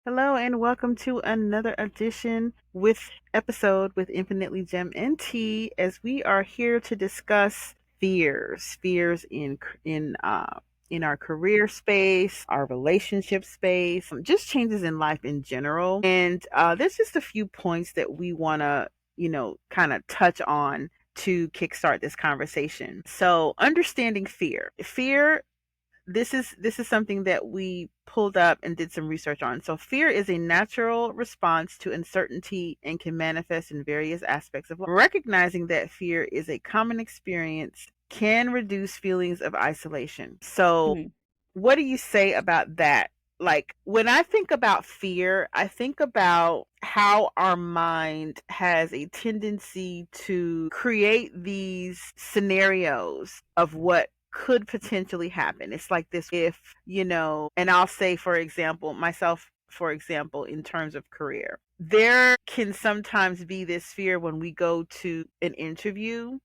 Hello and welcome to another edition with episode with Infinitely Gem and T as we are here to discuss fears in our career space, our relationship space, just changes in life in general. And there's just a few points that we want to, kind of touch on to kickstart this conversation. So, understanding fear. Fear, this is something that we pulled up and did some research on. So fear is a natural response to uncertainty and can manifest in various aspects of life. Recognizing that fear is a common experience can reduce feelings of isolation. So Mhm. what do you say about that? Like when I think about fear, I think about how our mind has a tendency to create these scenarios of what could potentially happen. It's like this if, and I'll say, for example, myself, for example, in terms of career, there can sometimes be this fear when we go to an interview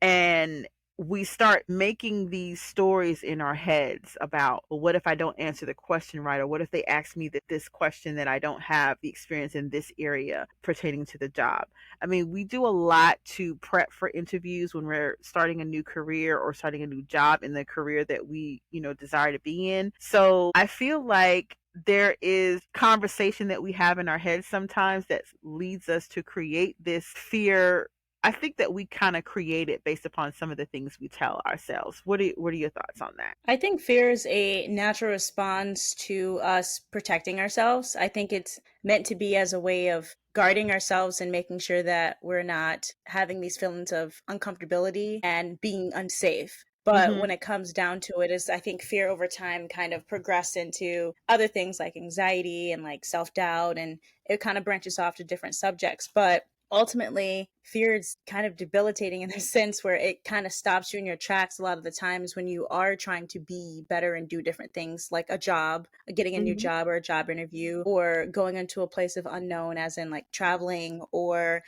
and we start making these stories in our heads about, well, what if I don't answer the question right, or what if they ask me this question that I don't have the experience in this area pertaining to the job. I mean, we do a lot to prep for interviews when we're starting a new career or starting a new job in the career that we desire to be in. So I feel like there is conversation that we have in our heads sometimes that leads us to create this fear. I think that we kind of create it based upon some of the things we tell ourselves. What are your thoughts on that? I think fear is a natural response to us protecting ourselves. I think it's meant to be as a way of guarding ourselves and making sure that we're not having these feelings of uncomfortability and being unsafe. But Mhm. when it comes down to it, is I think fear over time kind of progressed into other things like anxiety and like self doubt, and it kind of branches off to different subjects. But ultimately fear is kind of debilitating in the sense where it kind of stops you in your tracks a lot of the times when you are trying to be better and do different things like a job, getting a new Mhm. job or a job interview, or going into a place of unknown as in like traveling or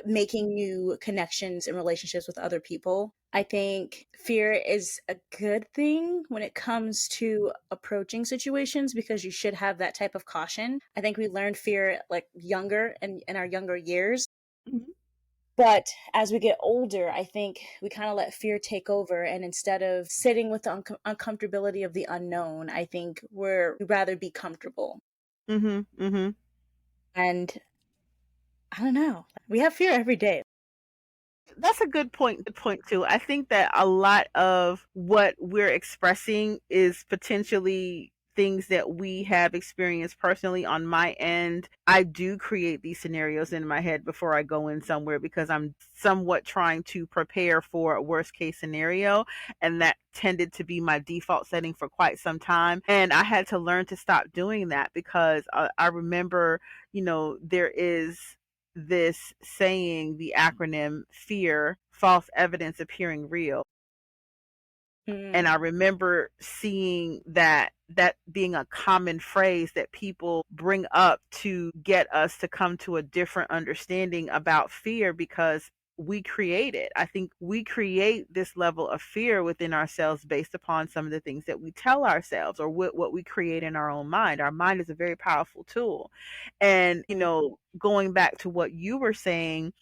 making new connections and relationships with other people. I think fear is a good thing when it comes to approaching situations because you should have that type of caution. I think we learned fear like younger and in our younger years. Mhm. But as we get older, I think we kind of let fear take over. And instead of sitting with the uncomfortability of the unknown, I think we'd rather be comfortable. Mhm. Mhm. And I don't know, we have fear every day. That's a good point too. I think that a lot of what we're expressing is potentially things that we have experienced personally. On my end, I do create these scenarios in my head before I go in somewhere because I'm somewhat trying to prepare for a worst case scenario, and that tended to be my default setting for quite some time, and I had to learn to stop doing that because I remember, there is this saying, the acronym FEAR, false evidence appearing real. And I Mm, remember seeing that being a common phrase that people bring up to get us to come to a different understanding about fear because we create it. I think we create this level of fear within ourselves based upon some of the things that we tell ourselves or what we create in our own mind. Our mind is a very powerful tool. And, mm, going back to what you were saying,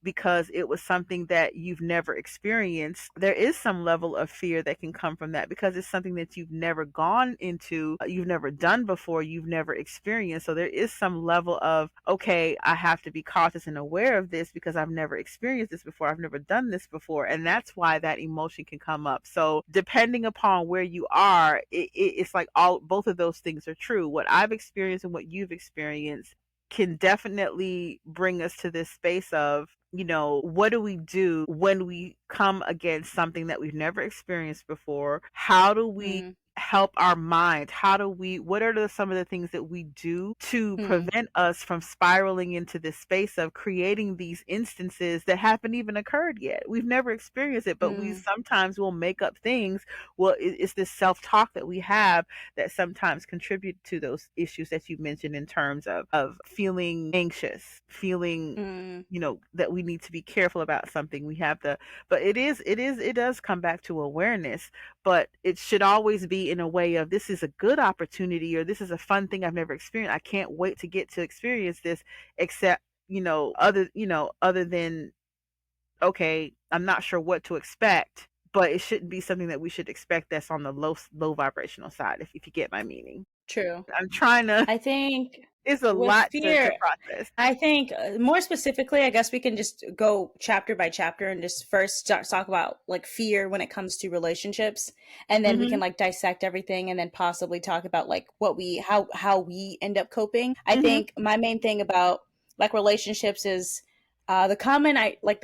because it was something that you've never experienced, there is some level of fear that can come from that because it's something that you've never gone into, you've never done before, you've never experienced. So there is some level of, okay, I have to be cautious and aware of this because I've never experienced this before, I've never done this before. And that's why that emotion can come up. So depending upon where you are, it's like all both of those things are true. What I've experienced and what you've experienced can definitely bring us to this space of, what do we do when we come against something that we've never experienced before? How do we mm, help our mind? What are some of the things that we do to mm, prevent us from spiraling into this space of creating these instances that haven't even occurred yet? We've never experienced it, but we mm, sometimes will make up things. Well, it's this self talk that we have that sometimes contribute to those issues that you mentioned in terms of feeling anxious, feeling, mm. that we need to be careful about something. But it does come back to awareness, but it should always be be in a way of this is a good opportunity or this is a fun thing I've never experienced. I can't wait to get to experience this, except, other than, okay, I'm not sure what to expect, but it shouldn't be something that we should expect that's on the low vibrational side, if you get my meaning. True. I'm trying to I think it's a with lot to fear, process. I think more specifically, I guess we can just go chapter by chapter and just first start talk about like fear when it comes to relationships, and then we can Mhm. like dissect everything, and then possibly talk about like what we how we end up coping. I Mhm. think my main thing about like relationships is the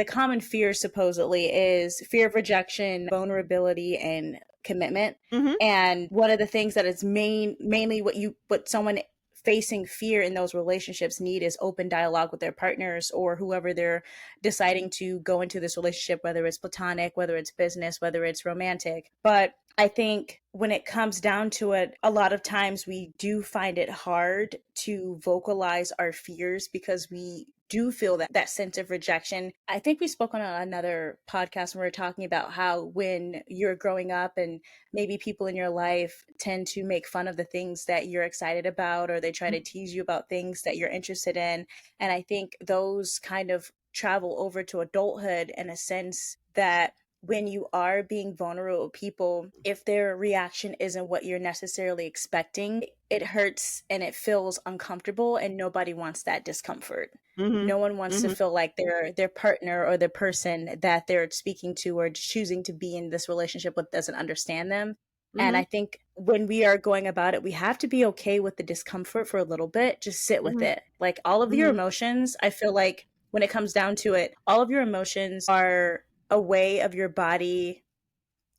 common fear supposedly is fear of rejection, vulnerability, and commitment. Mhm. And one of the things that is mainly what someone facing fear in those relationships need is open dialogue with their partners or whoever they're deciding to go into this relationship, whether it's platonic, whether it's business, whether it's romantic. But I think when it comes down to it, a lot of times we do find it hard to vocalize our fears because we do feel that sense of rejection. I think we spoke on another podcast when we were talking about how when you're growing up and maybe people in your life tend to make fun of the things that you're excited about, or they try to tease you about things that you're interested in. And I think those kind of travel over to adulthood in a sense that when you are being vulnerable with people, if their reaction isn't what you're necessarily expecting, it hurts and it feels uncomfortable, and nobody wants that discomfort. Mhm. No one wants to Mhm. feel like their partner or the person that they're speaking to or choosing to be in this relationship with doesn't understand them. And I Mhm. think when we are going about it, we have to be okay with the discomfort for a little bit. Just sit with Mhm. it. Like all of your Mhm. emotions, I feel like when it comes down to it, all of your emotions are a way of your body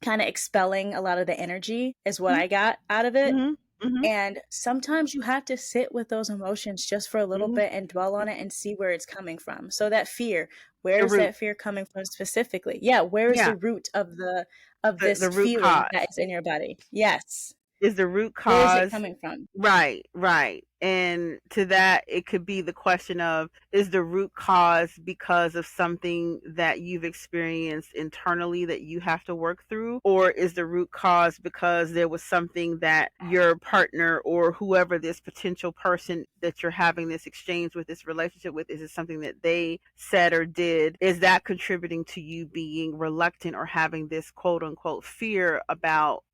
kind of expelling a lot of the energy, is what Mhm. I got out of it. Mhm. Mhm. And sometimes you have to sit with those emotions just for a little Mhm. bit and dwell on it and see where it's coming from. So that fear, where The is root. that fear coming from specifically? Yeah, where is Yeah, the root of the this root feeling cause. that is in your body? Yes. Is the root Where is it cause coming from? right, right. And to that, it could be the question of, is the root cause because of something that you've experienced internally that you have to work through? Or is the root cause because there was something that your partner or whoever this potential person that you're having this exchange with, this relationship with, is it something that they said or did? Is that contributing to you being reluctant or having this quote unquote fear about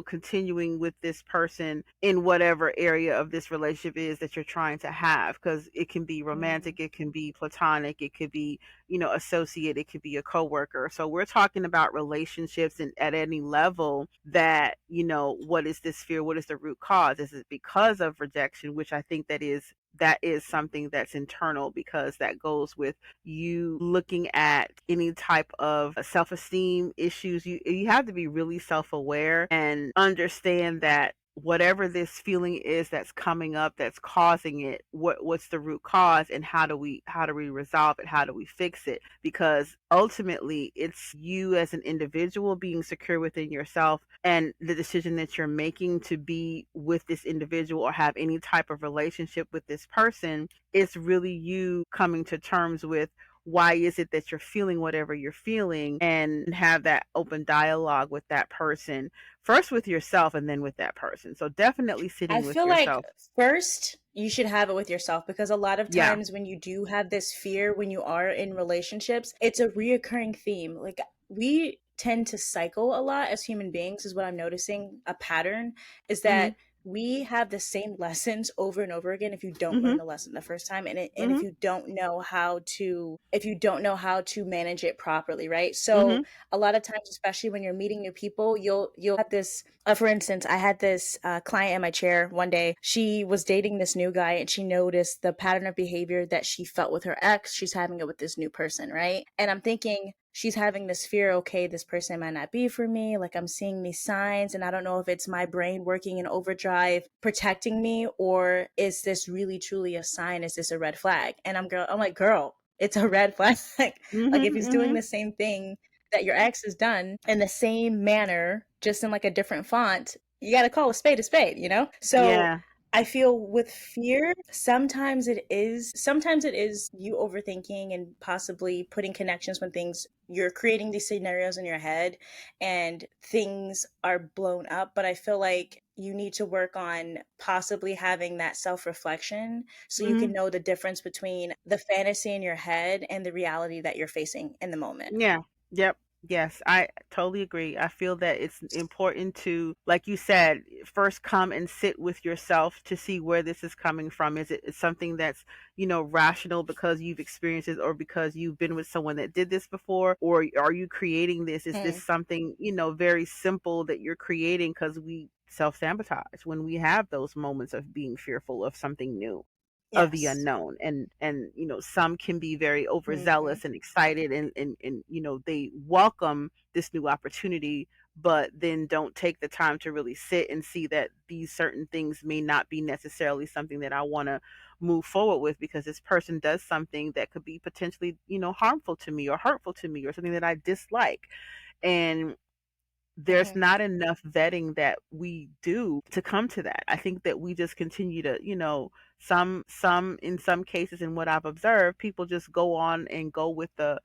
continuing with this person in whatever area of this relationship is that you're trying to have? Because it can be Mm. romantic, it can be platonic, it could be, associate, it could be a coworker. So we're talking about relationships and at any level that, what is this fear? What is the root cause? Is it because of rejection, which I think that is something that's internal, because that goes with you looking at any type of self-esteem issues. You have to be really self-aware and understand that whatever this feeling is that's coming up that's causing it, what's the root cause, and how do we resolve it, how do we fix it? Because ultimately it's you as an individual being secure within yourself and the decision that you're making to be with this individual or have any type of relationship with this person. It's really you coming to terms with why is it that you're feeling whatever you're feeling, and have that open dialogue with that person, first with yourself and then with that person. So definitely I sitting with feel like yourself. first you should have it with yourself, because a lot of Yeah. times when you do have this fear when you are in relationships, it's a reoccurring theme. Like we tend to cycle a lot as human beings, is what I'm noticing. A pattern is Mhm. that we have the same lessons over and over again if you don't learn Mhm. the lesson the first time, and Mhm. if you don't know how to manage it properly, right? So Mhm. a lot of times, especially when you're meeting new people, you'll have this for instance, I had this client in my chair one day. She was dating this new guy, and she noticed the pattern of behavior that she felt with her ex. She's having it with this new person, right? And I'm thinking, she's having this fear, okay, this person might not be for me. Like I'm seeing these signs, and I don't know if it's my brain working in overdrive protecting me, or is this really truly a sign? Is this a red flag? And I'm like, girl, it's a red flag. Like if Mhm. he's doing Mhm. the same thing that your ex has done in the same manner, just in like a different font, you got to call a spade, you know? So Yeah. I feel with fear, sometimes it is you overthinking and possibly putting connections when things you're creating these scenarios in your head and things are blown up, but I feel like you need to work on possibly having that self-reflection so you can Mhm. know the difference between the fantasy in your head and the reality that you're facing in the moment. Yeah. Yep. Yes, I totally agree. I feel that it's important to, like you said, first come and sit with yourself to see where this is coming from. Is it something that's, rational because you've experienced it or because you've been with someone that did this before? Or are you creating this? Is this Mm, something, very simple that you're creating because we self sabotage when we have those moments of being fearful of something new, of the yes. unknown? And some can be very Hmm. overzealous and excited, and they welcome this new opportunity, but then don't take the time to really sit and see that these certain things may not be necessarily something that I want to move forward with, because this person does something that could be potentially, harmful to me or hurtful to me or something that I dislike. And there's Hmm. not enough vetting that we do to come to that. I think that we just continue to, some in some cases, in what I've observed, people just go on and go with the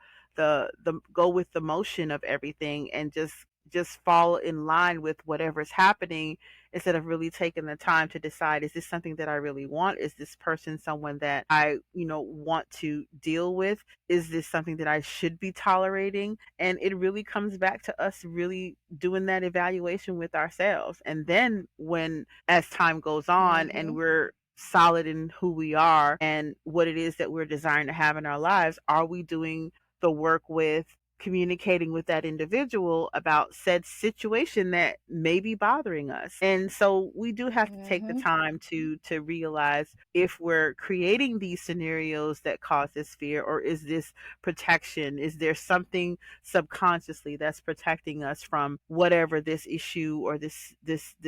go with the motion of everything, and just fall in line with whatever's happening, instead of really taking the time to decide, is this something that I really want? Is this person someone that I, want to deal with? Is this something that I should be tolerating? And it really comes back to us really doing that evaluation with ourselves. And then, when, as time goes on and Hmm. we're solid in who we are and what it is that we're desiring to have in our lives, are we doing the work with communicating with that individual about said situation that may be bothering us? And so we do have to take the Hmm. time to realize if we're creating these scenarios that cause this fear, or is this protection? Is there something subconsciously that's protecting us from whatever this issue or this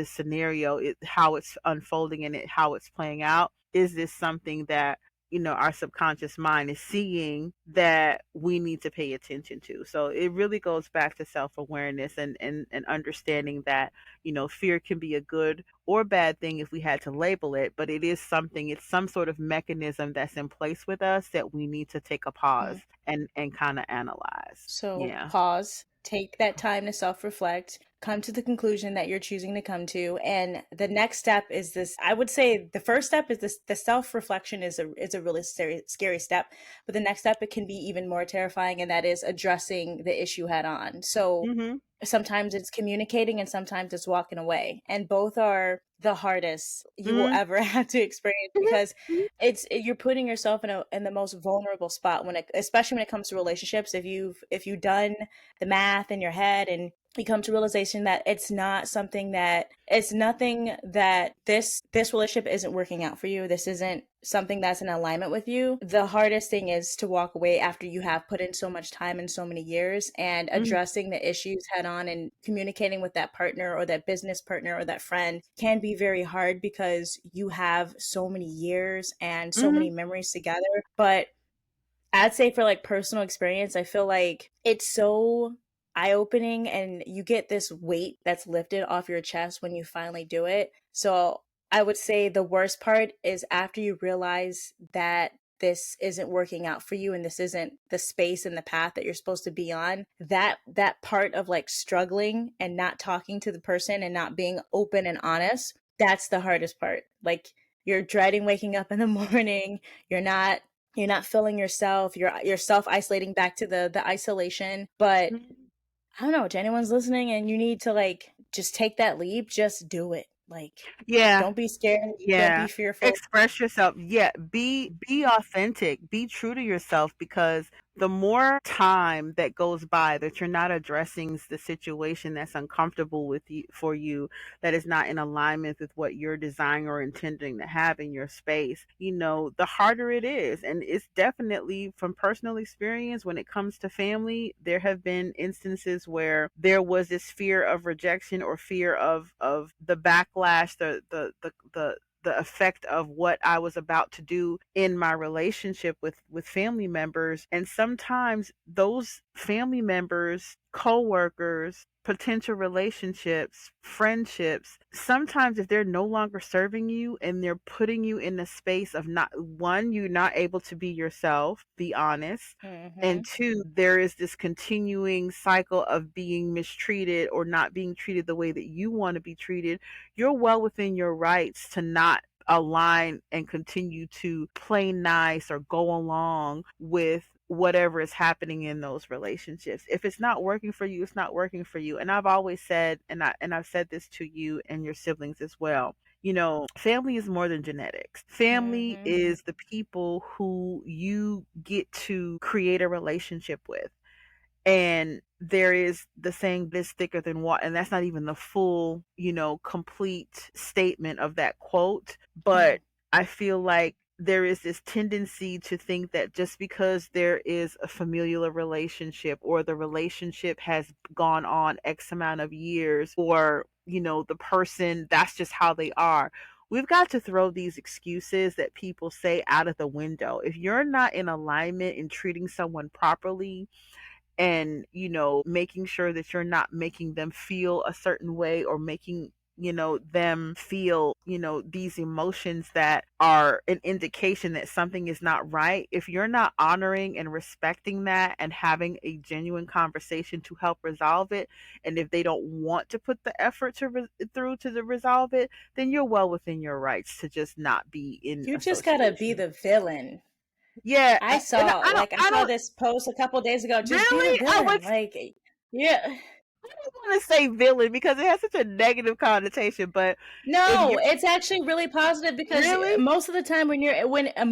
scenario, how it's unfolding and how it's playing out? Is this something that, our subconscious mind is seeing that we need to pay attention to? So it really goes back to self-awareness, and understanding that, fear can be a good or bad thing if we had to label it, but it is something, it's some sort of mechanism that's in place with us that we need to take a pause and kind of analyze. So Yeah. pause, take that time to self reflect, come to the conclusion that you're choosing to come to. And the next step is this. I would say the first step is this, the self reflection is a really scary step. But the next step, it can be even more terrifying, and that is addressing the issue head on. So Mhm. sometimes it's communicating and sometimes it's walking away, and both are the hardest you will Mhm. ever have to experience, Mhm. because Mhm. you're putting yourself in the most vulnerable spot when it, especially when it comes to relationships. If you've done the math in your head and you come to realization that it's nothing that this relationship isn't working out for you, this isn't something that's in alignment with you, the hardest thing is to walk away after you have put in so much time and so many years, and Mhm. addressing the issues head on and communicating with that partner or that business partner or that friend can be very hard because you have so many years and so many Mhm. memories together. But I'd say for like personal experience, I feel like it's so eye opening and you get this weight that's lifted off your chest when you finally do it. So I would say the worst part is after you realize that this isn't working out for you and this isn't the space and the path that you're supposed to be on, that part of like struggling and not talking to the person and not being open and honest, that's the hardest part. Like you're dreading waking up in the morning, you're not feeling yourself, you're self isolating back to the isolation. But Mhm. I don't know, to anyone's listening and you need to like just take that leap, just do it. Like Yeah. don't be scared, don't Yeah. be fearful. Express yourself. Yeah, be authentic. Be true to yourself, because the more time that goes by that you're not addressing the situation that's uncomfortable with you, for you, that is not in alignment with what you're desiring or intending to have in your space, the harder it is. And it's definitely from personal experience, when it comes to family, there have been instances where there was this fear of rejection or fear of the backlash, the effect of what I was about to do in my relationship with family members. And sometimes those family members, coworkers, potential relationships, friendships, sometimes if they're no longer serving you and they're putting you in a space of not one, you're not able to be yourself, be honest. And Mhm. two, there is this continuing cycle of being mistreated or not being treated the way that you want to be treated. You're well within your rights to not align and continue to play nice or go along with whatever is happening in those relationships. If it's not working for you, it's not working for you. And I've always said, I've said this to you and your siblings as well. You know, family is more than genetics. Family Mhm. is the people who you get to create a relationship with. And there is the saying, blood is thicker than water, and that's not even the full, complete statement of that quote. Hmm. But I feel like there is this tendency to think that just because there is a familial relationship, or the relationship has gone on X amount of years, or the person, that's just how they are. We've got to throw these excuses that people say out of the window. If you're not in alignment in treating someone properly, and making sure that you're not making them feel a certain way, or making them feel these emotions that are an indication that something is not right. If you're not honoring and respecting that and having a genuine conversation to help resolve it, and if they don't want to put the effort through to resolve it, then you're well within your rights to just not be in You just gotta be association. the villain. Yeah, and I I saw don't this post a couple days ago. Just be the really. I villain. would Like, yeah. don't want to say villain because it has such a negative connotation, but if No, you're it's actually really positive because really, most of the time when a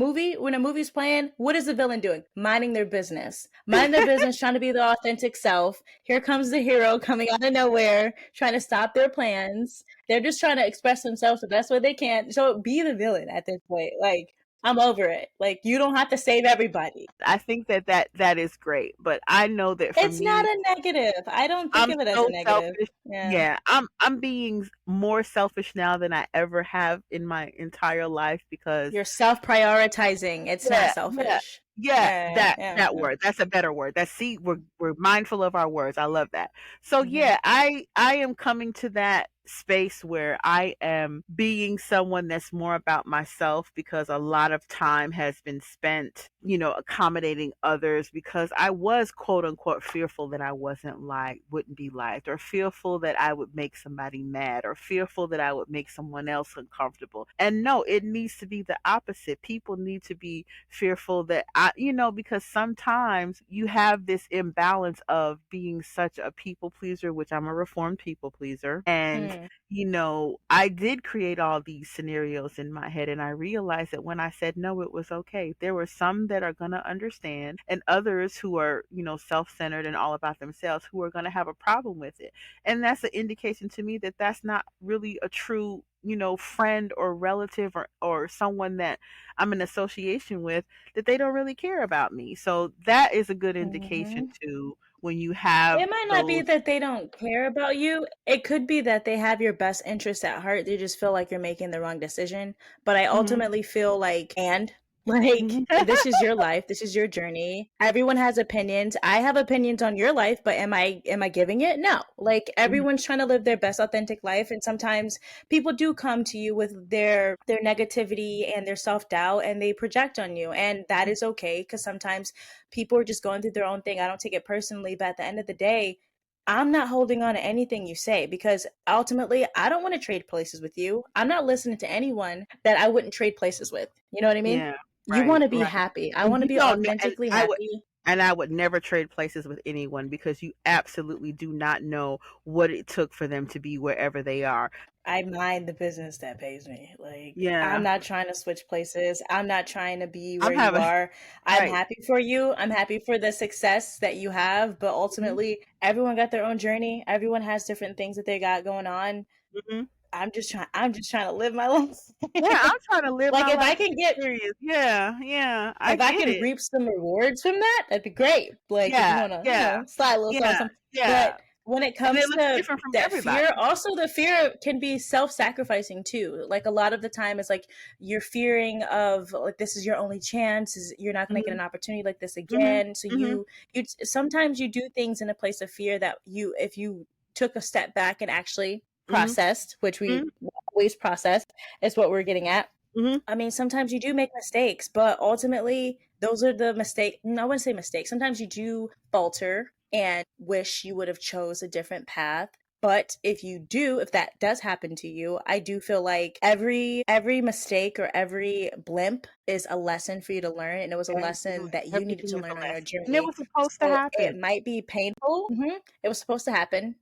movie's playing, what is the villain doing? Minding their business. Mind their business, trying to be their authentic self. Here comes the hero coming out of nowhere, trying to stop their plans. They're just trying to express themselves the best way they can. So be the villain at this point. Like, I'm over it. Like, you don't have to save everybody. I think that is great, but I know that for It's not me, a negative. I don't think I'm of it as a so negative. selfish. Yeah. Yeah, I'm being more selfish now than I ever have in my entire life because You're self-prioritizing. It's not yeah, yeah, selfish. yeah, Yeah, that yeah, that yeah. word. That's a better word. That's see, we're mindful of our words. I love that. So Mhm. yeah, I am coming to that space where I am being someone that's more about myself, because a lot of time has been spent, accommodating others, because I was quote unquote fearful that I wouldn't be liked, or fearful that I would make somebody mad, or fearful that I would make someone else uncomfortable. And no, it needs to be the opposite. People need to be fearful that because sometimes you have this imbalance of being such a people pleaser, which I'm a reformed people pleaser. And Mm, I did create all these scenarios in my head, and I realized that when I said no, it was okay. There were some that are going to understand, and others who are, self centered and all about themselves, who are going to have a problem with it. And that's an indication to me that that's not really a true, friend or relative, or someone that I'm in association with, that they don't really care about me. So that is a good indication mhm. too, when you have It might not be those. that they don't care about you. It could be that they have your best interest at heart. They just feel like you're making the wrong decision. But I Mhm. ultimately feel like, and like, Mhm. this is your life. This is your journey. Everyone has opinions. I have opinions on your life, but am I giving it? No. Like, Mhm. everyone's trying to live their best authentic life, and sometimes people do come to you with their negativity and their self-doubt, and they project on you, and that is okay because sometimes people are just going through their own thing. I don't take it personally, but at the end of the day, I'm not holding on to anything you say because ultimately I don't want to trade places with you. I'm not listening to anyone that I wouldn't trade places with. You know what I mean? Yeah, You want right, to be right. happy. I And want to you be don't know, authentically happy. and I would never trade places with anyone, because you absolutely do not know what it took for them to be wherever they are. I mind the business that pays me. Like, I'm Yeah. not trying to switch places. I'm not trying to be I'm where you having are. I'm right. happy for you. I'm happy for the success that you have. But Mhm, ultimately, everyone got their own journey. Everyone has different things that they got going on. mhm. I'm just trying to live my life. Yeah, I'm trying to live Like, my if I life can get serious. Yeah, yeah, I if I get can it. reap some rewards from that, that'd be great. Like, if you Yeah, want to, yeah, slide a little yeah, something. But yeah. when it And comes it looks to different from that fear, everybody. also the fear can be self-sacrificing too. Like a lot of the time it's like you're fearing of like this is your only chance, you're not going to get Mhm, an opportunity like this mhm, again. So mhm, you sometimes you do things in a place of fear that you if you took a step back and actually mhm, processed, which we mhm, always process is what we're getting at. mhm. I mean, sometimes you do make mistakes, but ultimately, those are the mistake. No, I wouldn't say mistakes. Sometimes you do falter and wish you would have chose a different path. But if you do, if that does happen to you, I do feel like every mistake or every blimp is a lesson for you to learn, and it was a lesson that you needed Everything to is a learn on your lesson, and it journey. was supposed to So it happen. might be painful. It was supposed to happen,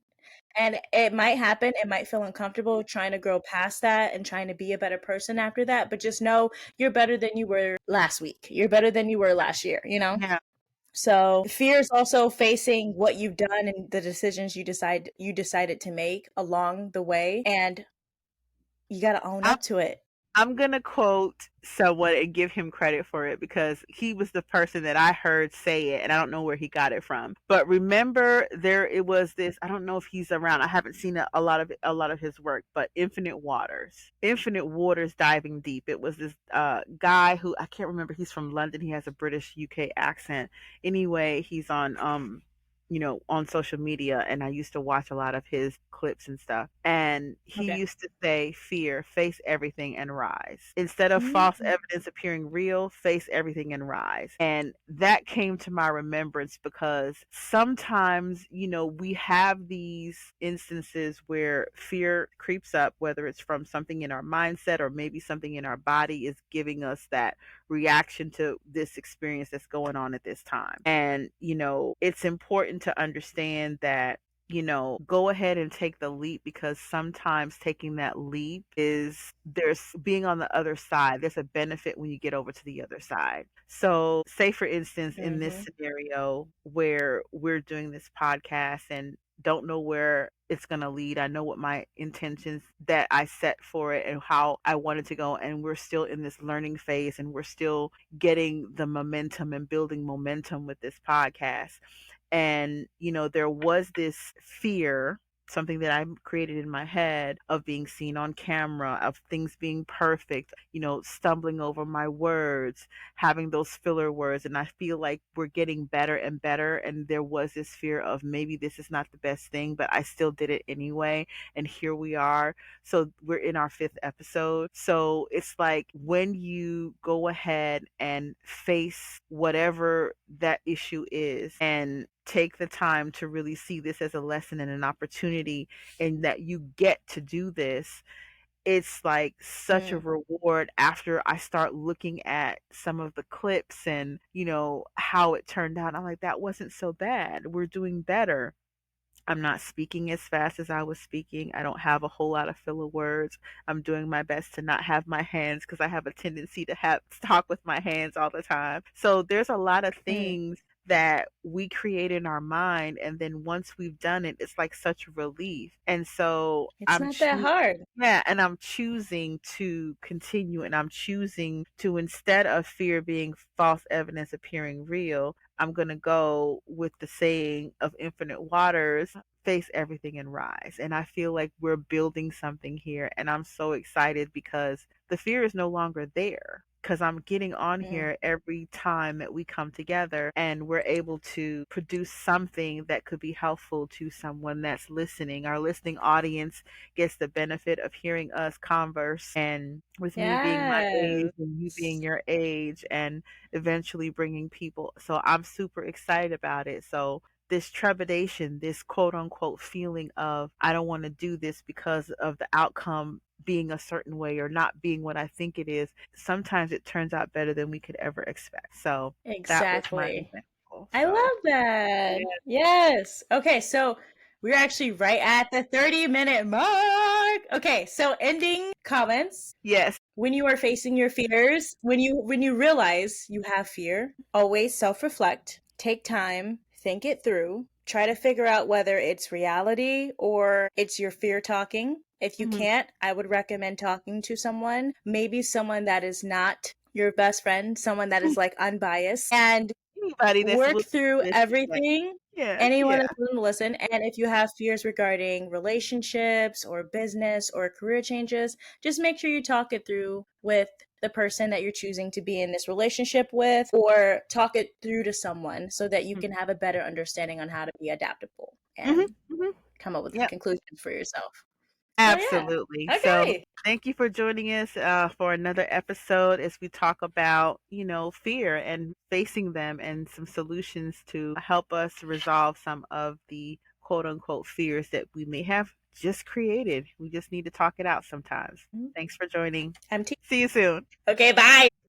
and it might happen. It might feel uncomfortable trying to grow past that and trying to be a better person after that. But just know you're better than you were last week. You're better than you were last year, you know? Yeah. So fear is also facing what you've done and the decisions you decided to make along the way. And you gotta own I'm up to it. I'm gonna quote someone and give him credit for it because he was the person that I heard say it, and I don't know where he got it from. But remember, there it was this. I don't know if he's around. I haven't seen a lot of his work, but Infinite Waters, diving deep. It was this guy who I can't remember. He's from London. He has a British UK accent. Anyway, he's on on social media, and I used to watch a lot of his clips and stuff. And he Okay. used to say, fear, face everything and rise. Instead of false Mm-hmm. evidence appearing real, face everything and rise. And that came to my remembrance because sometimes, we have these instances where fear creeps up, whether it's from something in our mindset or maybe something in our body is giving us that reaction to this experience that's going on at this time. And, it's important to understand that go ahead and take the leap because sometimes taking that leap there's being on the other side. There's a benefit when you get over to the other side. So, say for instance, in this Mm-hmm. scenario where we're doing this podcast and don't know where it's going to lead. I know what my intentions that I set for it and how I wanted to go. And we're still in this learning phase and we're still getting the momentum and building momentum with this podcast. And, there was this fear, something that I created in my head of being seen on camera, of things being perfect, stumbling over my words, having those filler words. And I feel like we're getting better and better. And there was this fear of maybe this is not the best thing, but I still did it anyway. And here we are. So we're in our fifth episode. So it's like when you go ahead and face whatever that issue is and take the time to really see this as a lesson and an opportunity and that you get to do this, it's like such a Mm. reward after I start looking at some of the clips and how it turned out. I'm like, that wasn't so bad, we're doing better. I'm not speaking as fast as I was speaking. I don't have a whole lot of filler words. I'm doing my best to not have my hands because I have a tendency to have talk with my hands all the time. So there's a lot of Mm. things that we create in our mind, and then once we've done it, it's like such a relief. And so It's not that hard. yeah, and I'm choosing to continue, and I'm choosing to, instead of fear being false evidence appearing real, I'm going to go with the saying of Infinite Waters, face everything and rise. And I feel like we're building something here. And I'm so excited because the fear is no longer there. Because I'm getting on Mm. here every time that we come together and we're able to produce something that could be helpful to someone that's listening. Our listening audience gets the benefit of hearing us converse, and with me being my age Yes. and you being your age, and eventually bringing people. So I'm super excited about it. So this trepidation, this quote unquote feeling of I don't want to do this because of the outcome being a certain way or not being what I think it is, sometimes it turns out better than we could ever expect. So that was my Exactly. example. I So love that. yeah. Yes. Okay, so we're actually right at the 30-minute mark. Okay, so ending comments. Yes. When you are facing your fears, when you realize you have fear, always self-reflect, take time, think it through, try to figure out whether it's reality or it's your fear talking. If you Mhm. can't, I would recommend talking to someone, maybe someone that is not your best friend, someone that is like unbiased, and Anybody that's work willing through to listen. Yeah. everything. Yes, Anyone yeah. that's willing to listen. And if you have fears regarding relationships or business or career changes, just make sure you talk it through with the person that you're choosing to be in this relationship with, or talk it through to someone so that you Mm. can have a better understanding on how to be adaptable Mhm, and mhm. come up with Yep. conclusions for yourself. So, yeah. Absolutely. So, Okay. thank you for joining us for another episode as we talk about, fear and facing them and some solutions to help us resolve some of the quote unquote fears that we may have just created. We just need to talk it out sometimes. Thanks for joining. I'm T. See you soon. Okay, bye.